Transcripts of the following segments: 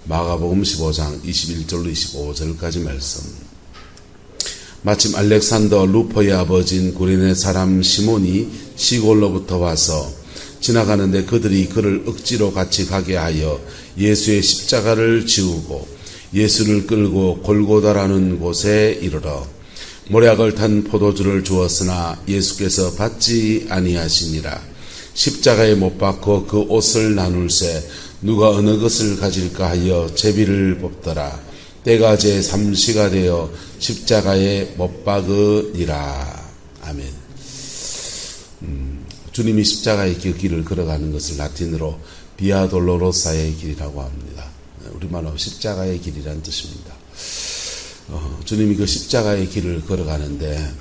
마가복음 15장 21절로 25절까지 말씀. 마침 알렉산더 루퍼의 아버지인 구레네 사람 시몬이 시골로부터 와서 지나가는데 그들이 그를 억지로 같이 가게 하여 예수의 십자가를 지우고 예수를 끌고 골고다라는 곳에 이르러 모략을 탄 포도주를 주었으나 예수께서 받지 아니하시니라. 십자가에 못 박고 그 옷을 나눌세 누가 어느 것을 가질까 하여 제비를 뽑더라. 때가 제 3시가 되어 십자가에 못 박으니라. 아멘. 주님이 십자가의 그 길을 걸어가는 것을 라틴어로 비아 돌로로사의 길이라고 합니다. 우리말로 십자가의 길이라는 뜻입니다. 주님이 그 십자가의 길을 걸어가는데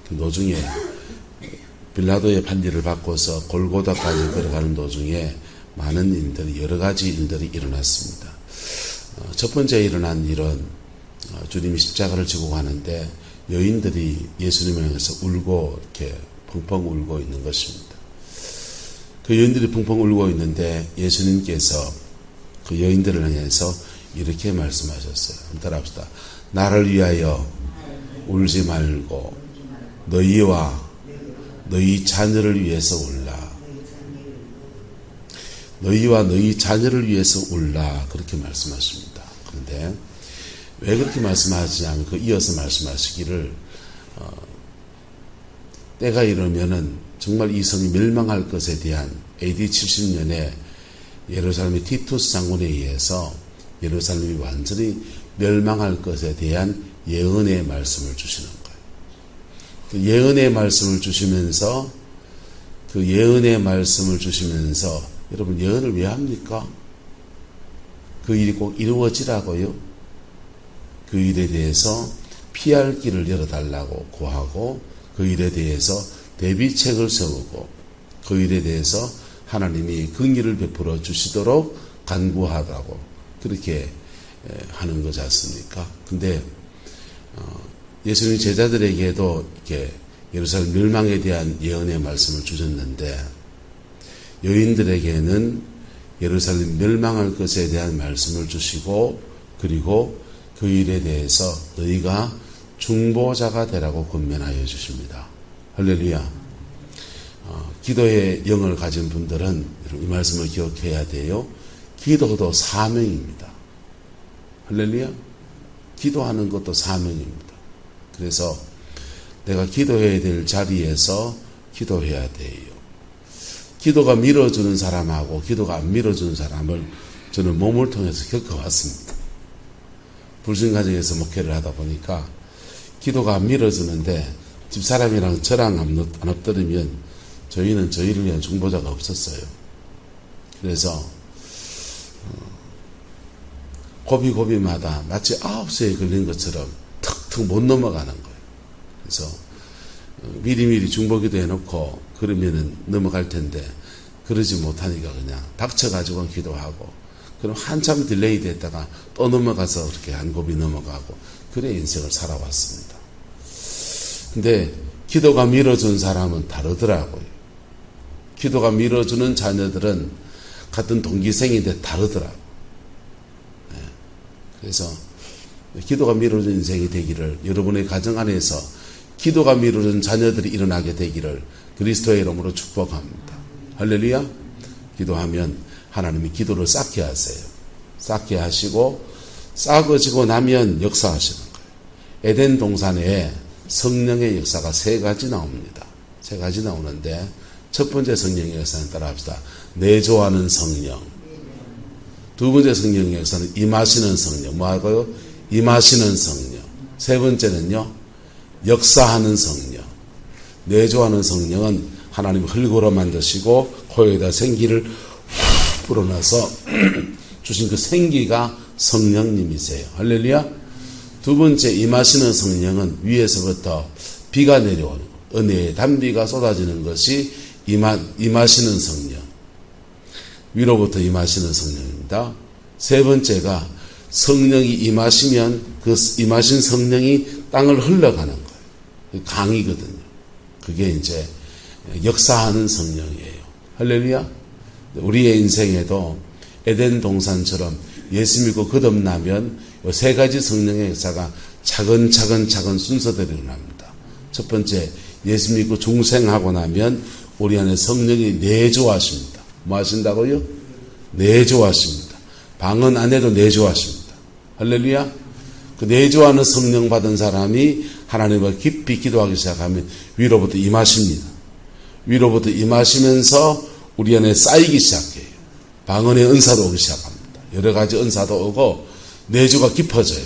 그 도중에 빌라도의 판지를 받고서 골고다까지 걸어가는 도중에 많은 일들이, 여러 가지 일들이 일어났습니다. 첫 번째 일어난 일은 주님이 십자가를 지고 가는데 여인들이 예수님을 향해서 울고 이렇게 펑펑 울고 있는 것입니다. 그 여인들이 펑펑 울고 있는데 예수님께서 그 여인들을 향해서 이렇게 말씀하셨어요. 한번 따라합시다. 나를 위하여 울지 말고 너희와 너희 자녀를 위해서 울라. 너희와 너희 자녀를 위해서 울라. 그렇게 말씀하십니다. 그런데 왜 그렇게 말씀하시냐면 그 이어서 말씀하시기를 때가 이르면은 정말 이 성이 멸망할 것에 대한 AD 70년에 예루살렘의 티투스 장군에 의해서 예루살렘이 완전히 멸망할 것에 대한 예언의 말씀을 주시는 거예요. 그 예언의 말씀을 주시면서 여러분 예언을 왜 합니까? 그 일이 꼭 이루어지라고요. 그 일에 대해서 피할 길을 열어달라고 구하고 그 일에 대해서 대비책을 세우고 그 일에 대해서 하나님이 긍휼을 베풀어 주시도록 간구하라고 그렇게 하는 거지 않습니까? 근데 예수님 제자들에게도 이렇게 예루살렘 멸망에 대한 예언의 말씀을 주셨는데 여인들에게는 예루살렘 멸망할 것에 대한 말씀을 주시고 그리고 그 일에 대해서 너희가 중보자가 되라고 권면하여 주십니다. 할렐루야. 기도의 영을 가진 분들은 이 말씀을 기억해야 돼요. 기도도 사명입니다. 할렐루야. 기도하는 것도 사명입니다. 그래서 내가 기도해야 될 자리에서 기도해야 돼요. 기도가 밀어주는 사람하고 기도가 안 밀어주는 사람을 저는 몸을 통해서 겪어왔습니다. 불신가정에서 목회를 하다 보니까 기도가 안 밀어주는데 집사람이랑 저랑 안 엎드리면 저희는 저희를 위한 중보자가 없었어요. 그래서 고비고비마다 마치 9수에 걸린 것처럼 턱턱 못 넘어가는 거예요. 그래서 미리미리 중보기도 해놓고 그러면은 넘어갈 텐데 그러지 못하니까 그냥 닥쳐가지고 기도하고 그럼 한참 딜레이 됐다가 또 넘어가서 그렇게 한 고비 넘어가고 그래 인생을 살아왔습니다. 근데 기도가 밀어준 사람은 다르더라고요. 기도가 밀어주는 자녀들은 같은 동기생인데 다르더라고요. 그래서 기도가 밀어준 인생이 되기를 여러분의 가정 안에서 기도가 밀어준 자녀들이 일어나게 되기를 그리스도의 이름으로 축복합니다. 할렐루야. 기도하면 하나님이 기도를 쌓게 하세요. 쌓게 하시고 쌓아지고 나면 역사하시는 거예요. 에덴 동산에 성령의 역사가 3가지 나옵니다. 3가지 나오는데 첫 번째 성령의 역사는 따라합시다. 내조하는 성령. 두 번째 성령의 역사는 임하시는 성령. 뭐하고요? 임하시는 성령. 세 번째는요. 역사하는 성령. 내조하는 성령은 하나님 흙으로 만드시고 코에다 생기를 훅 불어넣어서 주신 그 생기가 성령님이세요. 할렐루야. 두 번째 임하시는 성령은 위에서부터 비가 내려오는 은혜의 단비가 쏟아지는 것이 임하시는 성령. 위로부터 임하시는 성령입니다. 세 번째가 성령이 임하시면 그 임하신 성령이 땅을 흘러가는 거예요. 강이거든요. 그게 이제 역사하는 성령이에요. 할렐루야. 우리의 인생에도 에덴 동산처럼 예수 믿고 거듭나면 이 세 가지 성령의 역사가 차근차근 순서대로 일어납니다. 첫 번째, 예수 믿고 중생하고 나면 우리 안에 성령이 내주하십니다. 뭐 하신다고요? 내주하십니다. 방언 안 해도 내주하십니다. 할렐루야. 그 내주하는 성령 받은 사람이 하나님을 깊이 기도하기 시작하면 위로부터 임하십니다. 위로부터 임하시면서 우리 안에 쌓이기 시작해요. 방언의 은사도 오기 시작합니다. 여러 가지 은사도 오고 내주가 깊어져요.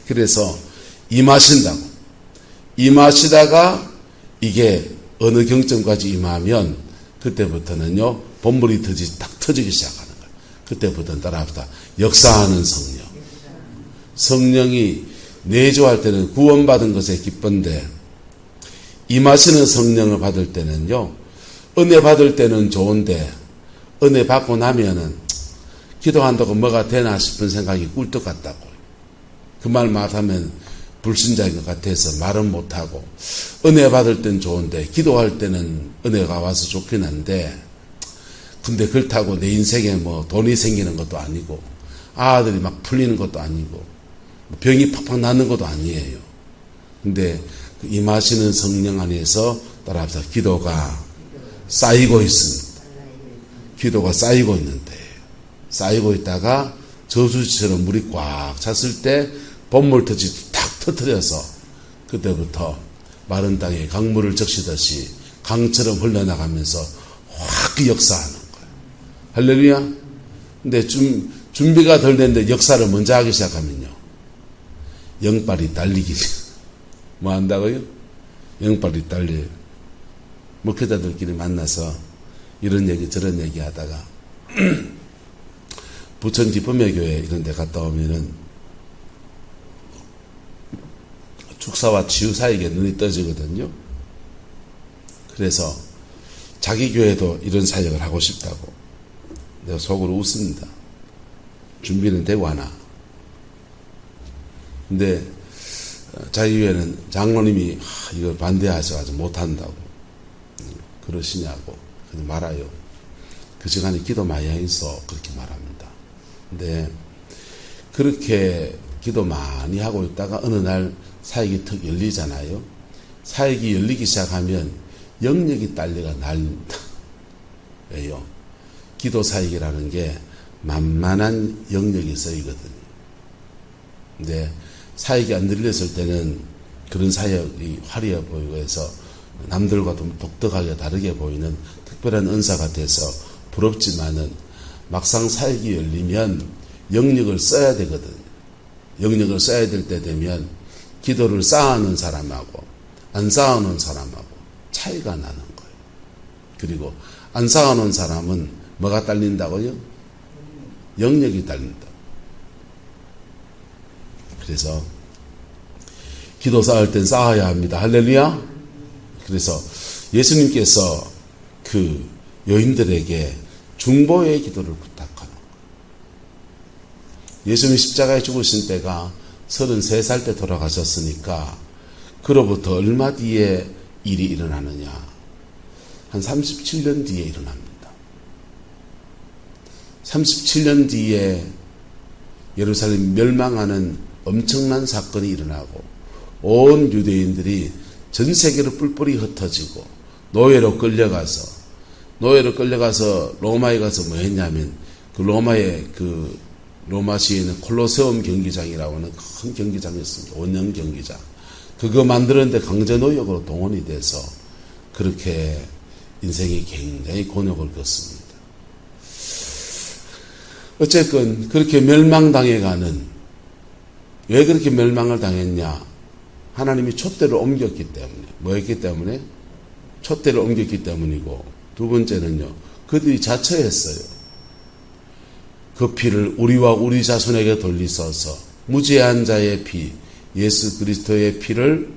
그래서 임하신다고. 임하시다가 이게 어느 경점까지 임하면 그때부터는요, 본물이 딱 터지기 시작하는 거예요. 그때부터는 따라합시다. 역사하는 성령. 성령이 내주할 때는 구원받은 것에 기쁜데, 임하시는 성령을 받을 때는요, 은혜 받을 때는 좋은데, 은혜 받고 나면은 기도한다고 뭐가 되나 싶은 생각이 꿀떡 같다고. 그 말 말하면 불신자인 것 같아서 말은 못하고, 은혜 받을 땐 좋은데 기도할 때는 은혜가 와서 좋긴 한데, 근데 그렇다고 내 인생에 뭐 돈이 생기는 것도 아니고 아들이 막 풀리는 것도 아니고 병이 팍팍 나는 것도 아니에요. 근데 그 임하시는 성령 안에서 따라합시다. 기도가 쌓이고 있습니다. 기도가 쌓이고 있는데, 쌓이고 있다가 저수지처럼 물이 꽉 찼을 때 본물터지 탁 터뜨려서 그때부터 마른 땅에 강물을 적시듯이 강처럼 흘러나가면서 확 역사하는 거예요. 할렐루야. 근데 준비가 덜 됐는데 역사를 먼저 하기 시작하면요, 영빨이 딸리기. 뭐 한다고요? 영빨이 딸려요. 목회자들끼리 만나서 이런 얘기 저런 얘기 하다가 부천 기쁨의교회 이런 데 갔다 오면은 축사와 치유사에게 눈이 떠지거든요. 그래서 자기 교회도 이런 사역을 하고 싶다고 내가 속으로 웃습니다. 준비는 되고 하나. 근데 자기 교회는 장로님이 이걸 반대하셔가지고 못한다고 그러시냐고. 그냥 말아요. 그 시간에 기도 많이 해서 그렇게 말합니다. 근데 그렇게 기도 많이 하고 있다가 어느 날 사역이 턱 열리잖아요. 사역이 열리기 시작하면 영역이 딸려가 날립니다. 왜요? 기도 사역이라는 게 만만한 영역이 쓰이거든요. 근데 사역이 안 들렸을 때는 그런 사역이 화려해 보이고 해서 남들과 좀 독특하게 다르게 보이는 특별한 은사 같아서 부럽지만은 막상 사역이 열리면 영역을 써야 되거든요. 영역을 써야 될 때 되면 기도를 쌓아놓은 사람하고 안 쌓아놓은 사람하고 차이가 나는 거예요. 그리고 안 쌓아놓은 사람은 뭐가 딸린다고요? 영역이 딸린다. 그래서 기도 쌓을 땐 쌓아야 합니다. 할렐루야. 그래서 예수님께서 그 여인들에게 중보의 기도를 부탁하는 거예요. 예수님 십자가에 죽으신 때가 33살 때 돌아가셨으니까 그로부터 얼마 뒤에 일이 일어나느냐? 한 37년 뒤에 일어납니다. 37년 뒤에 예루살렘 멸망하는 엄청난 사건이 일어나고 온 유대인들이 전 세계로 뿔뿔이 흩어지고 노예로 끌려가서 로마에 가서 뭐 했냐면 그 로마의 그 로마시에 있는 콜로세움 경기장이라고 하는 큰 경기장이었습니다. 원형 경기장. 그거 만드는데 강제노역으로 동원이 돼서 그렇게 인생이 굉장히 곤욕을 겪습니다. 어쨌건 그렇게 멸망당해가는, 왜 그렇게 멸망을 당했냐? 하나님이 촛대를 옮겼기 때문에. 뭐였기 때문에? 촛대를 옮겼기 때문이고, 두 번째는요, 그들이 자처했어요. 그 피를 우리와 우리 자손에게 돌리소서. 무죄한 자의 피, 예수 그리스도의 피를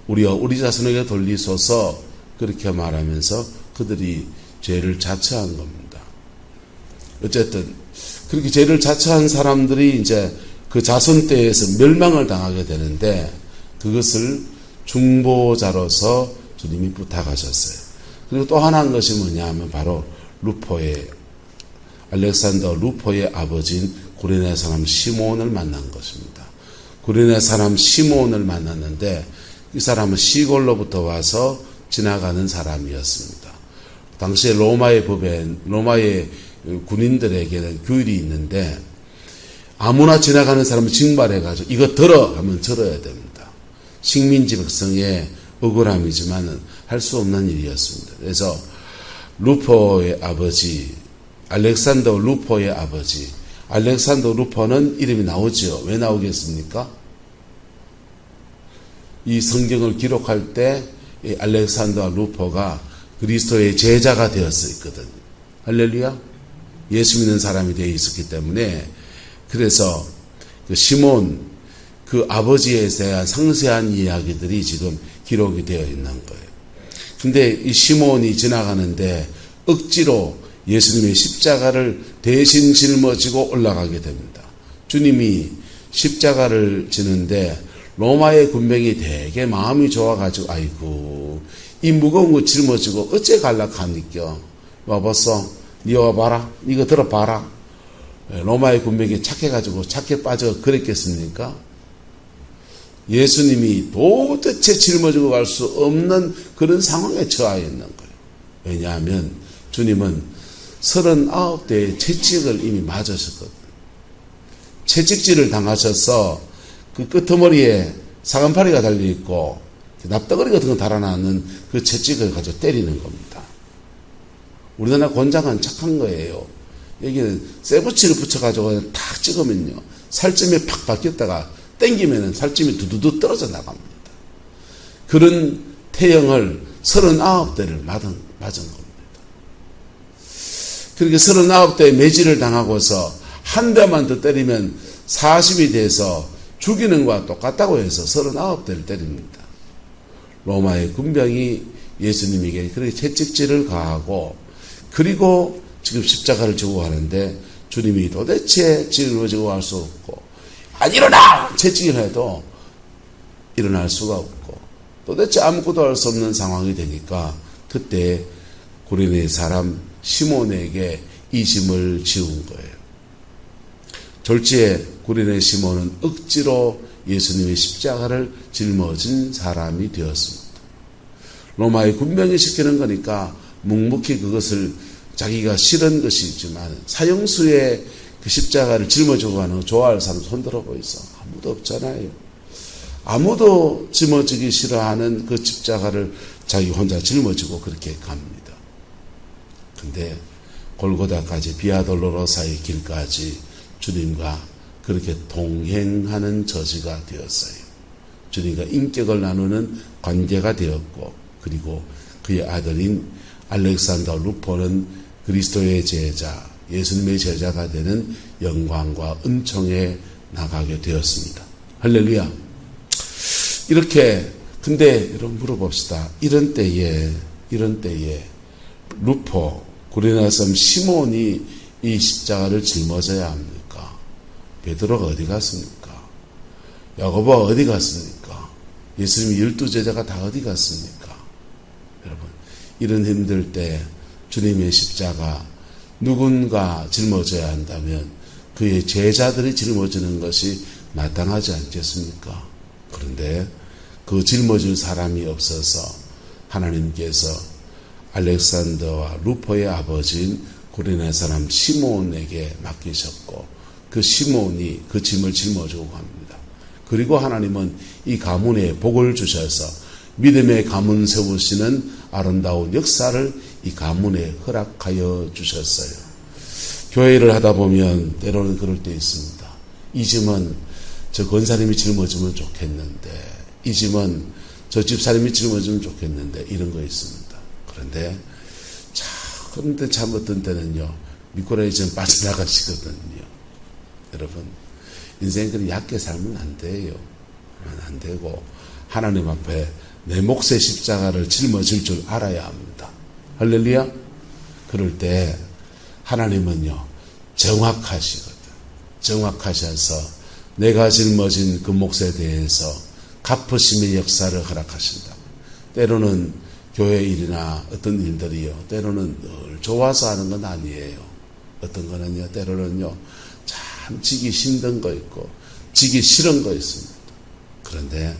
우리와 우리 자손에게 돌리소서. 그렇게 말하면서 그들이 죄를 자처한 겁니다. 어쨌든 그렇게 죄를 자처한 사람들이 이제 그 자손 때에서 멸망을 당하게 되는데, 그것을 중보자로서 주님이 부탁하셨어요. 그리고 또 하나 한 것이 뭐냐 하면 바로 알렉산더 루포의 아버지인 구레네 사람 시몬을 만난 것입니다. 구레네 사람 시몬을 만났는데 이 사람은 시골로부터 와서 지나가는 사람이었습니다. 당시에 로마의 군인들에게는 규율이 있는데 아무나 지나가는 사람을 징발해가지고 이거 들어 하면 들어야 됩니다. 식민지 백성의 억울함이지만 할 수 없는 일이었습니다. 그래서 루포의 아버지, 알렉산더 루포의 아버지, 알렉산더 루포는 이름이 나오죠. 왜 나오겠습니까? 이 성경을 기록할 때 이 알렉산더 루포가 그리스도의 제자가 되었었거든요. 할렐루야. 예수 믿는 사람이 되어 있었기 때문에 그래서 그 시몬 그 아버지에 대한 상세한 이야기들이 지금 기록이 되어 있는 거예요. 근데 이 시몬이 지나가는데 억지로 예수님의 십자가를 대신 짊어지고 올라가게 됩니다. 주님이 십자가를 지는데 로마의 군병이 되게 마음이 좋아가지고 아이고 이 무거운 거 짊어지고 어째 갈락합니까? 와봤어. 니 와봐라. 이거 들어봐라. 로마의 군병이 착해가지고 착해 빠져 그랬겠습니까? 예수님이 도대체 짊어지고 갈 수 없는 그런 상황에 처해 있는 거예요. 왜냐하면 주님은 39대의 채찍을 이미 맞으셨거든요. 채찍질을 당하셔서 그 끄트머리에 사간파리가 달려있고 납덩어리 같은 거 달아나는 그 채찍을 가지고 때리는 겁니다. 우리나라 권장은 착한 거예요. 여기는 쇠붙이를 붙여가지고 탁 찍으면요. 살점이 팍 바뀌었다가 땡기면은 살점이 두두두 떨어져 나갑니다. 그런 태형을 39대를 맞은 겁니다. 그렇게 39대의 매질을 당하고서 한 대만 더 때리면 40이 돼서 죽이는 것과 똑같다고 해서 39대를 때립니다. 로마의 군병이 예수님에게 그렇게 채찍질을 가하고 그리고 지금 십자가를 지고 가는데 주님이 도대체 짊어지고 갈 수 없고 안 일어나! 채찍을 해도 일어날 수가 없고 도대체 아무것도 할 수 없는 상황이 되니까 그때 구레네 사람 시몬에게 이 짐을 지운 거예요. 졸지에 구레네 시몬은 억지로 예수님의 십자가를 짊어진 사람이 되었습니다. 로마의 군병이 시키는 거니까 묵묵히 그것을 자기가 싫은 것이지만 사형수의 그 십자가를 짊어지고 가는 거 좋아할 사람 손들어 보이소. 아무도 없잖아요. 아무도 짊어지기 싫어하는 그 십자가를 자기 혼자 짊어지고 그렇게 갑니다. 근데 골고다까지 비아돌로로사의 길까지 주님과 그렇게 동행하는 저지가 되었어요. 주님과 인격을 나누는 관계가 되었고 그리고 그의 아들인 알렉산더 루포는 그리스도의 제자, 예수님의 제자가 되는 영광과 은총에 나가게 되었습니다. 할렐루야. 이렇게 근데 여러분 물어봅시다. 이런 때에 루포 구레네 사람 시몬이 이 십자가를 짊어져야 합니까? 베드로가 어디 갔습니까? 야고보가 어디 갔습니까? 예수님의 12제자가 다 어디 갔습니까? 여러분 이런 힘들 때 주님의 십자가 누군가 짊어져야 한다면 그의 제자들이 짊어지는 것이 마땅하지 않겠습니까? 그런데 그 짊어질 사람이 없어서 하나님께서 알렉산더와 루포의 아버지인 구레네 사람 시몬에게 맡기셨고 그 시몬이 그 짐을 짊어지고 갑니다. 그리고 하나님은 이 가문에 복을 주셔서 믿음의 가문 세우시는 아름다운 역사를 이 가문에 허락하여 주셨어요. 교회를 하다 보면 때로는 그럴 때 있습니다. 이 짐은 저 권사님이 짊어지면 좋겠는데, 이 짐은 저 집사님이 짊어지면 좋겠는데, 이런 거 있습니다. 그런데 참 어떤 때는요, 미꾸라지 좀 빠져나가시거든요. 여러분, 인생 그리 얕게 살면 안 돼요. 안 되고, 하나님 앞에 내 몫의 십자가를 짊어질 줄 알아야 합니다. 할렐루야? 그럴 때 하나님은요 정확하시거든. 정확하셔서 내가 짊어진 그 몫에 대해서 갚으심의 역사를 허락하신다. 때로는 교회 일이나 어떤 일들이요 때로는 늘 좋아서 하는 건 아니에요. 어떤 거는요 때로는요 참 참 지기 힘든 거 있고 지기 싫은 거 있습니다. 그런데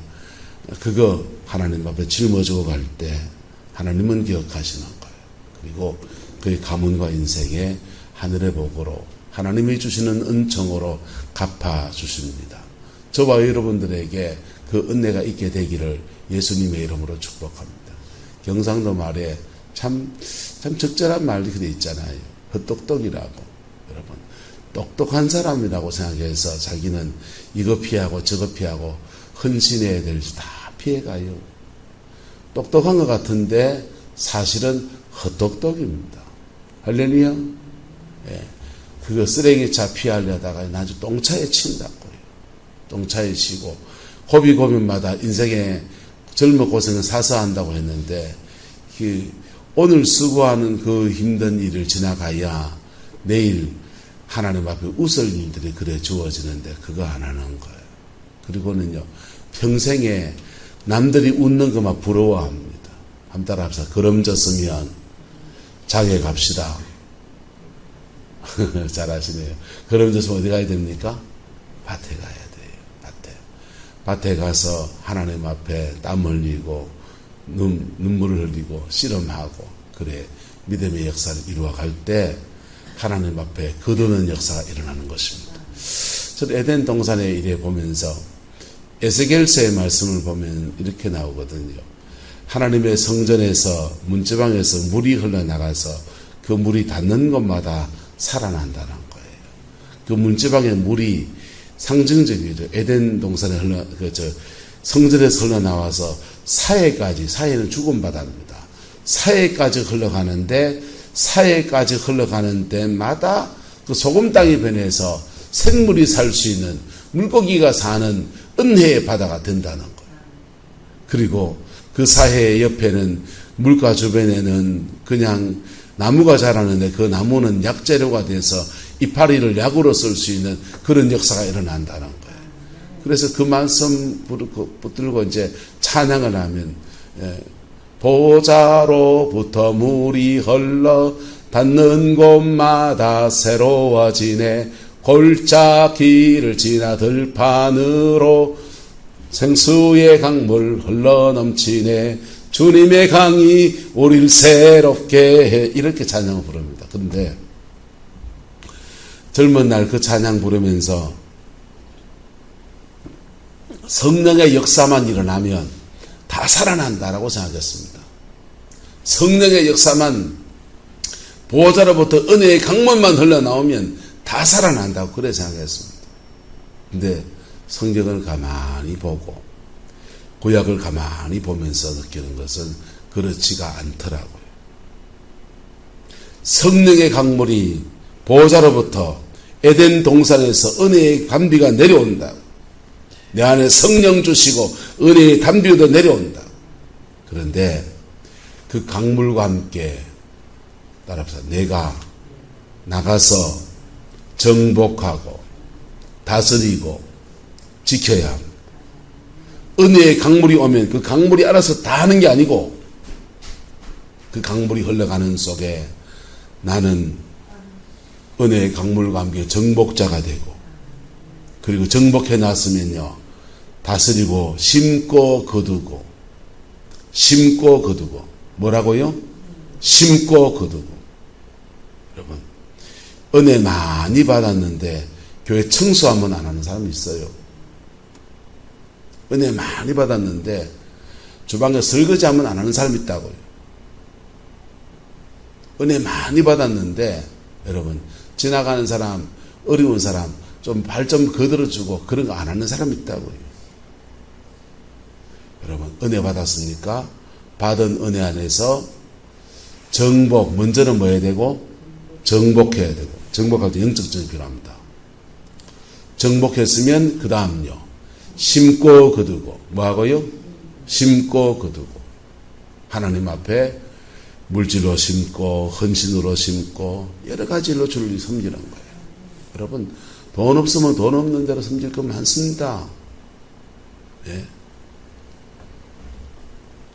그거 하나님 앞에 짊어지고 갈 때 하나님은 기억하시는 거예요. 그리고 그의 가문과 인생에 하늘의 복으로 하나님이 주시는 은총으로 갚아주십니다. 저와 여러분들에게 그 은혜가 있게 되기를 예수님의 이름으로 축복합니다. 경상도 말에 참 적절한 말이 그래 있잖아요. 헛똑똑이라고. 여러분, 똑똑한 사람이라고 생각해서 자기는 이거 피하고 저거 피하고 헌신해야 될 일 다 피해가요. 똑똑한 것 같은데 사실은 헛똑똑입니다. 할렐루야. 예. 그거 쓰레기차 피하려다가 나중에 똥차에 친다고요. 똥차에 치고 고비고비마다 인생에 젊은 고생을 사서 한다고 했는데 오늘 수고하는 그 힘든 일을 지나가야 내일 하나님 앞에 웃을 일들이 그래 주어지는데 그거 안 하는 거예요. 그리고는요 평생에 남들이 웃는 것만 부러워합니다. 한 따라 합시다. 걸음졌으면 장에 갑시다. 잘하시네요. 걸음졌으면 어디 가야 됩니까? 밭에 가야 돼요. 밭에 가서 하나님 앞에 땀 흘리고 눈물을 흘리고 씨름하고 그래 믿음의 역사를 이루어갈 때 하나님 앞에 거두는 역사가 일어나는 것입니다. 저는 에덴 동산의 일에 보면서 에스겔서의 말씀을 보면 이렇게 나오거든요. 하나님의 성전에서 문지방에서 물이 흘러나가서 그 물이 닿는 곳마다 살아난다는 거예요. 그 문지방의 물이 상징적이죠. 에덴 동산에 성전에서 흘러나와서 사해는 죽은 바다입니다. 사해까지 흘러가는데 사해까지 흘러가는 데마다 그 소금 땅이 변해서 생물이 살 수 있는 물고기가 사는 은혜의 바다가 된다는 거예요. 그리고 그 사해 옆에는 물가 주변에는 그냥 나무가 자라는데 그 나무는 약재료가 돼서 이파리를 약으로 쓸 수 있는 그런 역사가 일어난다는 거예요. 그래서 그 말씀 붙들고 이제 찬양을 하면 보좌로부터 물이 흘러 닿는 곳마다 새로워지네. 골짜기를 지나 들판으로 생수의 강물 흘러넘치네. 주님의 강이 우리를 새롭게 해. 이렇게 찬양을 부릅니다. 그런데 젊은 날 그 찬양 부르면서 성령의 역사만 일어나면 다 살아난다라고 생각했습니다. 성령의 역사만 보호자로부터 은혜의 강물만 흘러나오면 다 살아난다고 그래 생각했습니다. 근데 성경을 가만히 보고 구약을 가만히 보면서 느끼는 것은 그렇지가 않더라고요. 성령의 강물이 보호자로부터 에덴 동산에서 은혜의 담비가 내려온다. 내 안에 성령 주시고 은혜의 담비도 내려온다. 그런데 그 강물과 함께 따라합시다. 내가 나가서 정복하고 다스리고 지켜야 합니다. 은혜의 강물이 오면 그 강물이 알아서 다 하는 게 아니고 그 강물이 흘러가는 속에 나는 은혜의 강물과 함께 정복자가 되고 그리고 정복해 놨으면요 다스리고 심고 거두고 뭐라고요? 심고 거두고. 여러분 은혜 많이 받았는데 교회 청소 한번 안 하는 사람이 있어요. 은혜 많이 받았는데 주방에 설거지 한번 안 하는 사람이 있다고요. 은혜 많이 받았는데 여러분 지나가는 사람 어려운 사람 좀 발 좀 거들어주고 그런 거 안 하는 사람이 있다고요. 여러분 은혜 받았습니까? 받은 은혜 안에서 정복 먼저는 뭐 해야 되고 정복해야 되고 정복할 때 영적증이 필요합니다. 정복했으면 그 다음요 심고 거두고 뭐하고요? 심고 거두고 하나님 앞에 물질로 심고 헌신으로 심고 여러 가지로 주를 섬기는 거예요. 여러분 돈 없으면 돈 없는 대로 섬길 거 많습니다. 예.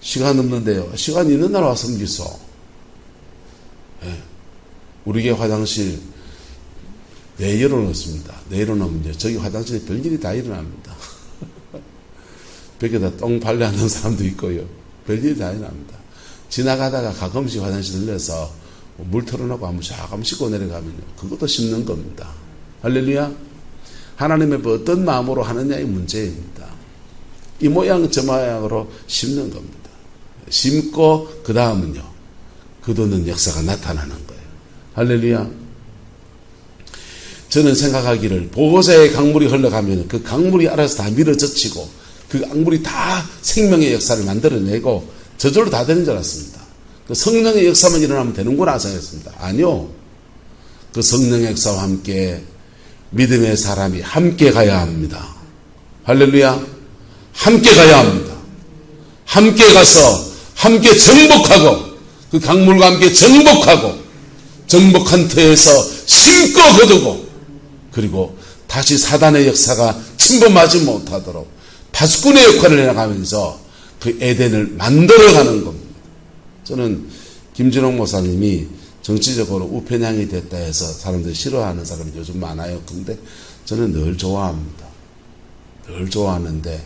시간 없는데요. 시간 있는 날 와서 섬기소. 예. 우리 게 화장실 내열어놓습니다. 내열어놓으면 이제 저기 화장실에 별일이 다 일어납니다. 벽에다 똥 발레하는 사람도 있고요. 별일이 다 일어납니다. 지나가다가 가끔씩 화장실 들려서 물 털어놓고 한번 쫙 씻고 내려가면요. 그것도 씹는 겁니다. 할렐루야. 하나님의 어떤 마음으로 하느냐의 문제입니다. 이 모양 저 모양으로 심는 겁니다. 심고 그 다음은요. 거두는 역사가 나타나는 거예요. 할렐루야. 저는 생각하기를 보호자의 강물이 흘러가면 그 강물이 알아서 다 밀어젖히고 그 강물이 다 생명의 역사를 만들어내고 저절로 다 되는 줄 알았습니다. 그 성령의 역사만 일어나면 되는구나 생각했습니다. 아니요. 그 성령의 역사와 함께 믿음의 사람이 함께 가야 합니다. 할렐루야. 함께 가야 합니다. 함께 가서 함께 정복하고 그 강물과 함께 정복한 터에서 심고 거두고 그리고 다시 사단의 역사가 침범하지 못하도록 파수꾼의 역할을 해나가면서 그 에덴을 만들어가는 겁니다. 저는 김진홍 목사님이 정치적으로 우편향이 됐다 해서 사람들이 싫어하는 사람이 요즘 많아요. 근데 저는 늘 좋아합니다. 늘 좋아하는데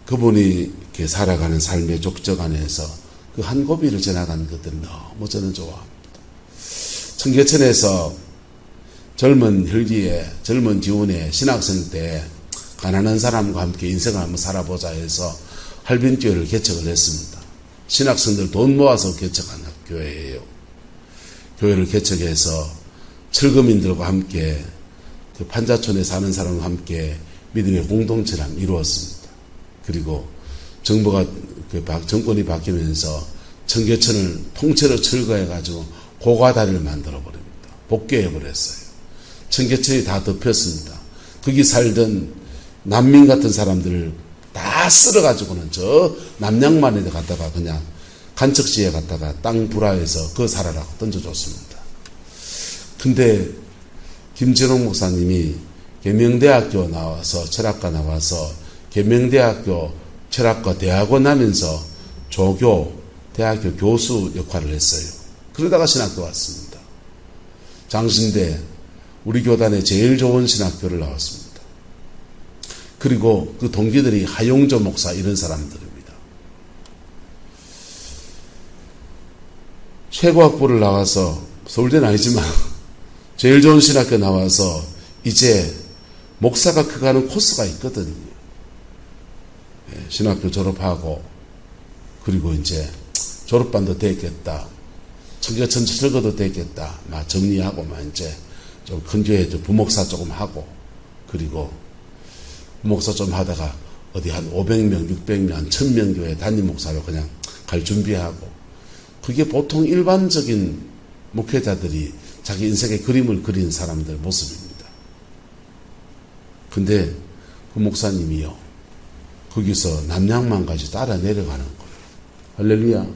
그분이 이렇게 살아가는 삶의 족적 안에서 그 한 고비를 지나가는 것들이 너무 저는 좋아합니다. 청계천에서 젊은 혈기에 젊은 기운에 신학생 때 가난한 사람과 함께 인생을 한번 살아보자 해서 할빈교회를 개척을 했습니다. 신학생들 돈 모아서 개척한 교회예요. 교회를 개척해서 철거민들과 함께 그 판자촌에 사는 사람과 함께 믿음의 공동체를 이루었습니다. 그리고 정부가 정권이 바뀌면서 청계천을 통째로 철거해가지고 고가다리를 만들어버립니다. 복개해버렸어요. 청계천이 다 덮였습니다. 거기 살던 난민 같은 사람들을 다 쓸어가지고는 저 남양만에 갔다가 그냥 간척지에 갔다가 땅 불화해서 그거 살아라고 던져줬습니다. 근데 김진홍 목사님이 계명대학교 나와서 철학과 나와서 계명대학교 철학과 대학원 하면서 조교 대학교 교수 역할을 했어요. 그러다가 신학교 왔습니다. 장신대 우리 교단의 제일 좋은 신학교를 나왔습니다. 그리고 그 동기들이 하용조 목사 이런 사람들입니다. 최고학부를 나와서 서울대는 아니지만 제일 좋은 신학교 나와서 이제 목사가 커가는 코스가 있거든요. 신학교 졸업하고 그리고 이제 졸업반도 됐겠다. 청계천 철거도 됐겠다. 막 정리하고 막 이제 좀 큰 교회 부목사 조금 하고 그리고 부목사 좀 하다가 어디 한 500명, 600명, 1000명 교회 담임 목사로 그냥 갈 준비하고 그게 보통 일반적인 목회자들이 자기 인생의 그림을 그린 사람들 모습입니다. 근데 그 목사님이요. 거기서 남양만까지 따라 내려가는 거예요. 할렐루야.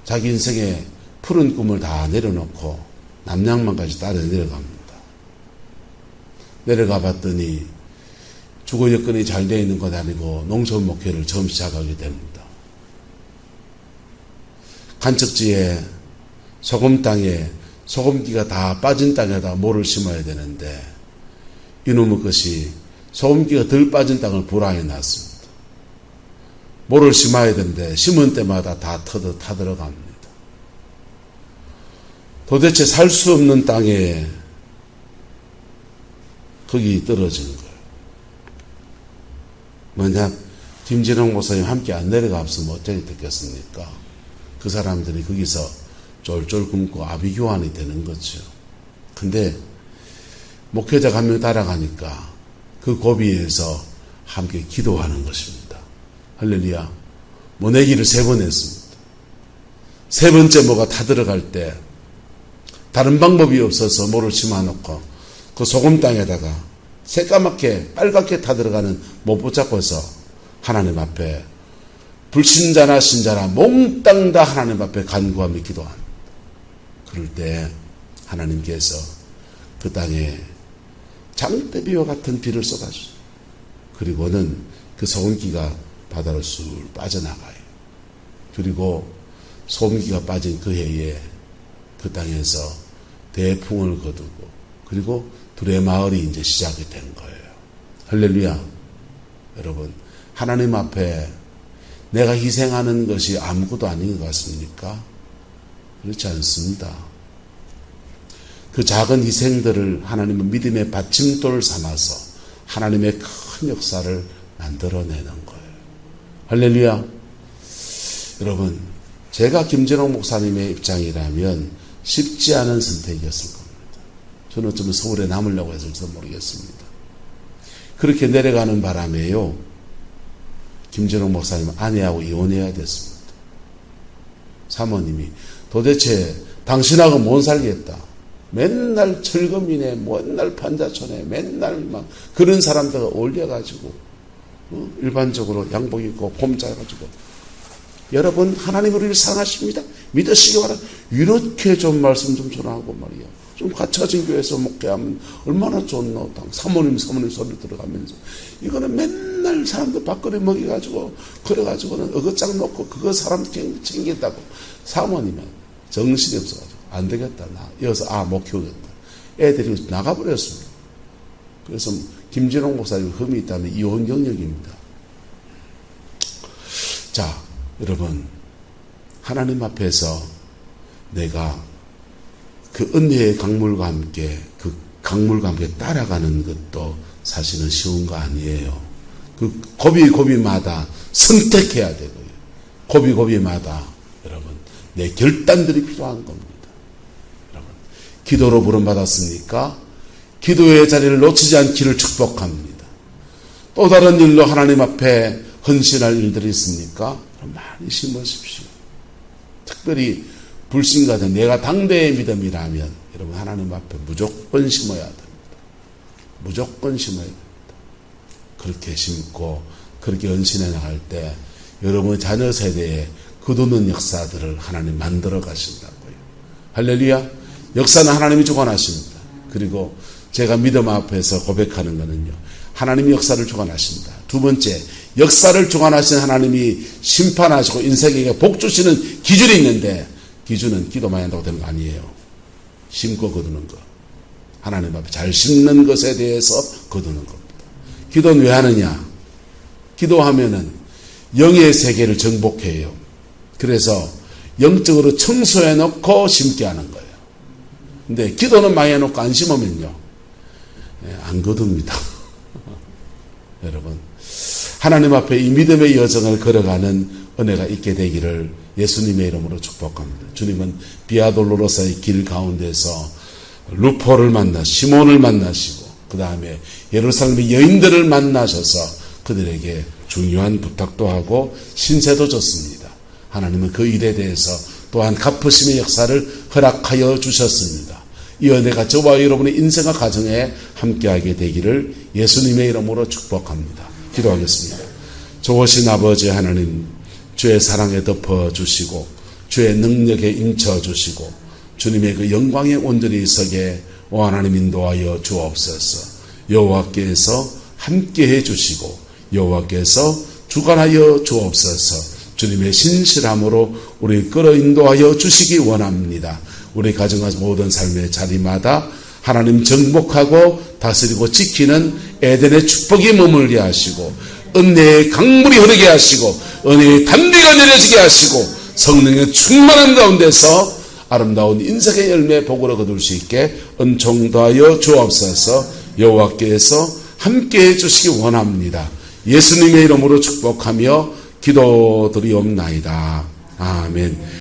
자기 인생의 푸른 꿈을 다 내려놓고 남양만까지 따라 내려갑니다. 내려가 봤더니 주거 여건이 잘 되어 있는 것 아니고 농촌 목회를 처음 시작하게 됩니다. 간척지에 소금 땅에 소금기가 다 빠진 땅에다 모를 심어야 되는데 이놈의 것이 소금기가 덜 빠진 땅을 불화해 놨습니다. 모를 심어야 되는데 심은 때마다 다 타들어갑니다. 도대체 살 수 없는 땅에 거기 떨어진 거예요. 만약 김진홍 목사님 함께 안 내려갔으면 어떻게 됐겠습니까? 그 사람들이 거기서 쫄쫄 굶고 아비규환이 되는 거죠. 근데 목회자가 한 명 따라가니까 그 고비에서 함께 기도하는 것입니다. 할렐루야. 모내기를 3번 했습니다. 3번째 모가 타들어갈 때 다른 방법이 없어서 모를 심어놓고 그 소금 땅에다가 새까맣게 빨갛게 타들어가는 못 붙잡고서 하나님 앞에 불신자나 신자나 몽땅 다 하나님 앞에 간구하며 기도합니다. 그럴 때 하나님께서 그 땅에 장대비와 같은 비를 쏟아주세요. 그리고는 그 소금기가 바다로 쑥 빠져나가요. 그리고 소금기가 빠진 그 해에 그 땅에서 대풍을 거두고 그리고 둘의 마을이 이제 시작이 된 거예요. 할렐루야. 여러분, 하나님 앞에 내가 희생하는 것이 아무것도 아닌 것 같습니까? 그렇지 않습니다. 그 작은 희생들을 하나님은 믿음의 받침돌을 삼아서 하나님의 큰 역사를 만들어내는 거예요. 할렐루야. 여러분, 제가 김진홍 목사님의 입장이라면 쉽지 않은 선택이었을 겁니다. 저는 어쩌면 서울에 남으려고 했을지도 모르겠습니다. 그렇게 내려가는 바람에요, 김진홍 목사님 아내하고 이혼해야 됐습니다. 사모님이 도대체 당신하고 못 살겠다. 맨날 철거민에 맨날 판자촌에 맨날 막 그런 사람들과 올려가지고 일반적으로 양복 입고 폼자가지고 여러분 하나님 우리를 사랑하십니다. 믿으시기 바랍니다. 이렇게 좀 말씀 좀 전하고 말이야. 좀 갖춰진 교회에서 목회하면 얼마나 좋노. 사모님 소리 들어가면서 이거는 맨날 사람들 밥그릇 먹여가지고 그래가지고는 어긋장 놓고 그거 사람 챙긴다고. 사모님은 정신이 없어가지고 안 되겠다. 나 여기서 못 키우겠다. 애들이 나가버렸습니다. 그래서 김진홍 목사님 흠이 있다면 이혼 경력입니다. 자, 여러분, 하나님 앞에서 내가 그 은혜의 강물과 함께 따라가는 것도 사실은 쉬운 거 아니에요. 그 고비고비마다 선택해야 되고요. 고비고비마다 여러분 내 결단들이 필요한 겁니다. 여러분, 기도로 부름받았습니까? 기도의 자리를 놓치지 않기를 축복합니다. 또 다른 일로 하나님 앞에 헌신할 일들이 있습니까? 많이 심으십시오. 특별히 불신과 내가 당대의 믿음이라면 여러분 하나님 앞에 무조건 심어야 됩니다. 무조건 심어야 됩니다. 그렇게 심고 그렇게 헌신해 나갈 때 여러분 자녀 세대에 거두는 역사들을 하나님 만들어 가신다고요. 할렐루야. 역사는 하나님이 주관하십니다. 그리고 제가 믿음 앞에서 고백하는 것은요, 하나님이 역사를 주관하신다. 두 번째, 역사를 주관하신 하나님이 심판하시고 인생에게 복 주시는 기준이 있는데, 기준은 기도만 한다고 되는 거 아니에요. 심고 거두는 것. 하나님 앞에 잘 심는 것에 대해서 거두는 겁니다. 기도는 왜 하느냐? 기도하면은 영의 세계를 정복해요. 그래서 영적으로 청소해 놓고 심게 하는 거예요. 근데 기도는 많이 해놓고 안 심으면요, 안 거둡니다. 여러분, 하나님 앞에 이 믿음의 여정을 걸어가는 은혜가 있게 되기를 예수님의 이름으로 축복합니다. 주님은 비아돌로로사의 길 가운데서 루포를 만나 시몬을 만나시고 그 다음에 예루살렘의 여인들을 만나셔서 그들에게 중요한 부탁도 하고 신세도 줬습니다. 하나님은 그 일에 대해서 또한 갚으심의 역사를 허락하여 주셨습니다. 이 은혜가 저와 여러분의 인생과 가정에 함께하게 되기를 예수님의 이름으로 축복합니다. 기도하겠습니다. 좋으신 아버지 하나님, 주의 사랑에 덮어주시고 주의 능력에 임쳐주시고 주님의 그 영광에 온전히 서게 오 하나님 인도하여 주옵소서. 여호와께서 함께해 주시고 여호와께서 주관하여 주옵소서. 주님의 신실함으로 우리 끌어인도하여 주시기 원합니다. 우리 가정과 모든 삶의 자리마다 하나님 정복하고 다스리고 지키는 에덴의 축복이 머물게 하시고 은혜의 강물이 흐르게 하시고 은혜의 단비가 내려지게 하시고 성령의 충만함 가운데서 아름다운 인생의 열매 복으로 거둘 수 있게 은총 더하여 주옵소서. 여호와께서 함께해 주시기 원합니다. 예수님의 이름으로 축복하며 기도드리옵나이다. 아멘.